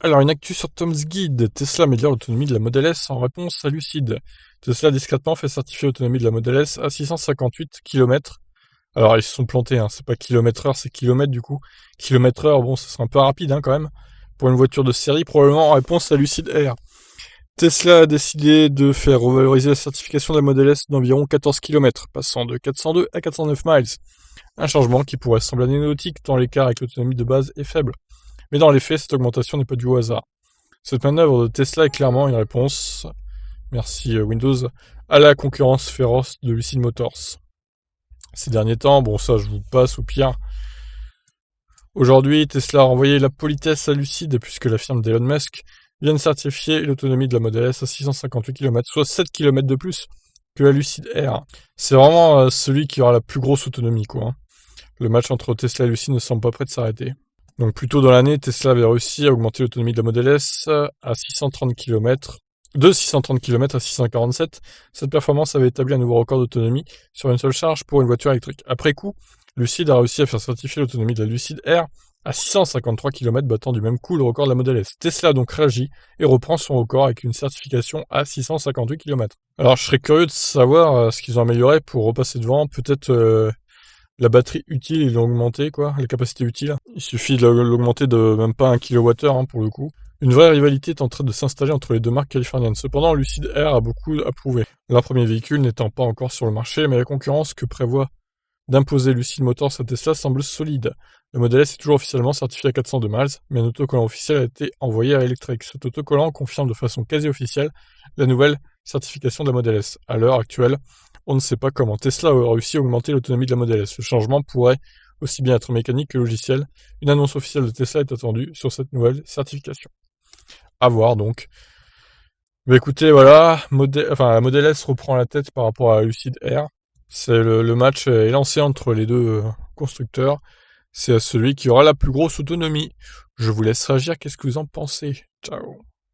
Alors, une actu sur Tom's Guide. Tesla améliore l'autonomie de la Model S en réponse à Lucide. Tesla discrètement fait certifier l'autonomie de la Model S à 658 km. Alors, ils se sont plantés, hein. C'est pas km/h, c'est kilomètres du coup. Kilomètre-heure, bon, ça sera un peu rapide hein, quand même. Pour une voiture de série, probablement en réponse à Lucid Air. Tesla a décidé de faire revaloriser la certification de la Model S d'environ 14 km, passant de 402 à 409 miles. Un changement qui pourrait sembler anecdotique tant l'écart avec l'autonomie de base est faible. Mais dans les faits, cette augmentation n'est pas due au hasard. Cette manœuvre de Tesla est clairement une réponse, merci Windows, à la concurrence féroce de Lucid Motors. Ces derniers temps, bon ça je vous passe au pire. Aujourd'hui, Tesla a renvoyé la politesse à Lucid puisque la firme d'Elon Musk vient de certifier l'autonomie de la Model S à 658 km, soit 7 km de plus que la Lucid Air. C'est vraiment celui qui aura la plus grosse autonomie quoi, hein. Le match entre Tesla et Lucid ne semble pas prêt de s'arrêter. Donc plus tôt dans l'année, Tesla avait réussi à augmenter l'autonomie de la Model S à 630 km, de 630 km à 647. Cette performance avait établi un nouveau record d'autonomie sur une seule charge pour une voiture électrique. Après coup, Lucid a réussi à faire certifier l'autonomie de la Lucid Air à 653 km, battant du même coup le record de la Model S. Tesla a donc réagi et reprend son record avec une certification à 658 km. Alors je serais curieux de savoir ce qu'ils ont amélioré pour repasser devant, peut-être la batterie utile, ils l'ont augmenté, quoi, la capacité utile. Il suffit de l'augmenter de même pas 1 kWh, hein, pour le coup. Une vraie rivalité est en train de s'installer entre les deux marques californiennes. Cependant, Lucid Air a beaucoup à prouver. Leur premier véhicule n'étant pas encore sur le marché, mais la concurrence que prévoit d'imposer Lucid Motors à Tesla semble solide. Le Model S est toujours officiellement certifié à 402 miles, mais un autocollant officiel a été envoyé à Electrek. Cet autocollant confirme de façon quasi officielle la nouvelle certification de la Model S. À l'heure actuelle, on ne sait pas comment Tesla a réussi à augmenter l'autonomie de la Model S. Le changement pourrait aussi bien être mécanique que logiciel. Une annonce officielle de Tesla est attendue sur cette nouvelle certification. À voir donc. Mais écoutez, voilà, la Model S reprend la tête par rapport à Lucid Air. C'est le match est lancé entre les deux constructeurs. C'est celui qui aura la plus grosse autonomie. Je vous laisse réagir, qu'est-ce que vous en pensez? Ciao.